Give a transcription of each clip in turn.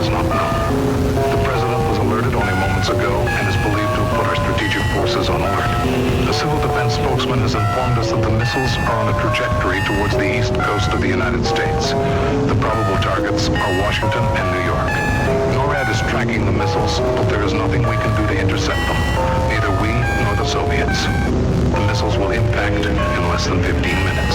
does not know. The president was alerted only moments ago and is believed to have put our strategic forces on alert. A civil defense spokesman has informed us that the missiles are on a trajectory towards the east coast of the United States. The probable targets are Washington and New York. NORAD is tracking the missiles, but there is nothing we can do to intercept them. Neither we nor the Soviets. The missiles will impact in less than 15 minutes.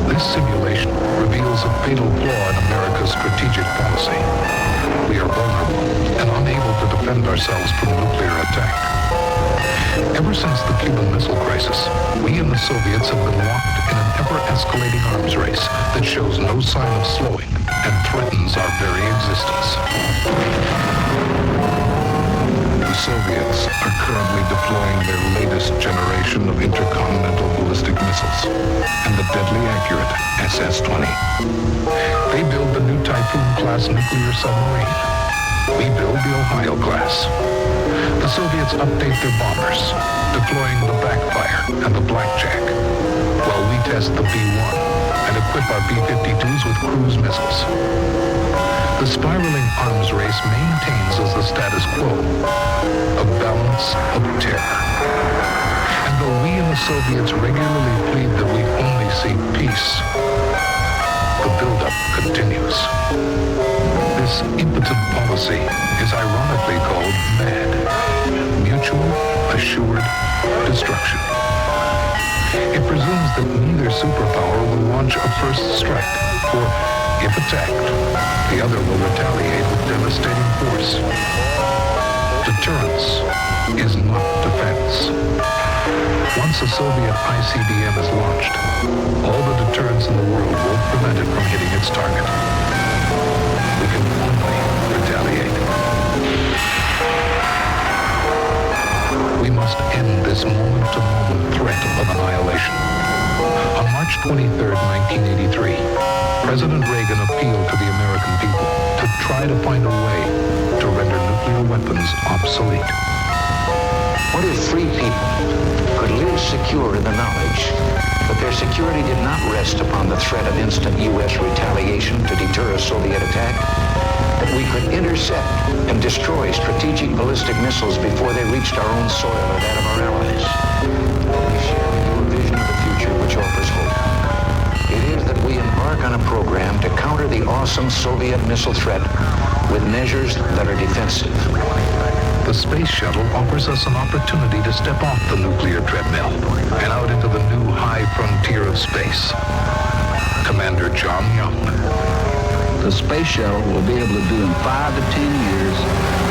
This simulation reveals a fatal flaw in America's strategic policy. We are vulnerable and unable to defend ourselves from nuclear attack. Ever since the Cuban Missile Crisis, we and the Soviets have been locked in an ever-escalating arms race that shows no sign of slowing and threatens our very existence. The Soviets are currently deploying their latest generation of intercontinental ballistic missiles and the deadly accurate SS-20. They build the new Typhoon-class nuclear submarine. We build the Ohio class. The Soviets update their bombers, deploying the Backfire and the Blackjack, while we test the B-1 and equip our B-52s with cruise missiles. The spiraling arms race maintains as the status quo a balance of terror. And though we and the Soviets regularly plead that we only see peace, the buildup continues. This impotent policy is ironically called MAD, Mutual Assured Destruction. It presumes that neither superpower will launch a first strike, or if attacked, the other will retaliate with devastating force. Deterrence is not defense. Once a Soviet ICBM is launched, all the deterrence in the world won't prevent it from hitting its target. We can only retaliate. We must end this moment-to-moment threat of annihilation. On March 23, 1983, President Reagan appealed to the American people to try to find a way to render nuclear weapons obsolete. What if free people could live secure in the knowledge that their security did not rest upon the threat of instant U.S. retaliation to deter a Soviet attack? That we could intercept and destroy strategic ballistic missiles before they reached our own soil or that of our allies? We share with you a vision of the future which offers hope. It is that we embark on a program to counter the awesome Soviet missile threat with measures that are defensive. The space shuttle offers us an opportunity to step off the nuclear treadmill and out into the new high frontier of space. Commander John Young. The space shuttle will be able to do in 5 to 10 years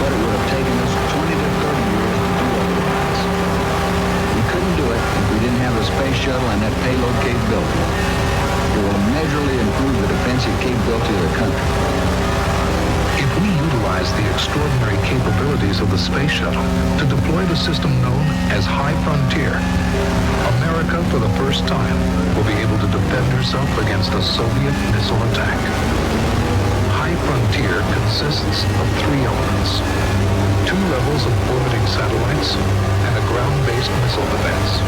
what it would have taken us 20 to 30 years to do otherwise. We couldn't do it if we didn't have the space shuttle and that payload capability. It will measurably improve the defensive capability of the country. If we utilize the extraordinary capabilities of the space shuttle to deploy the system known as High Frontier, America, for the first time, will be able to defend herself against a Soviet missile attack. High Frontier consists of 3 elements: 2 levels of orbiting satellites and a ground-based missile defense.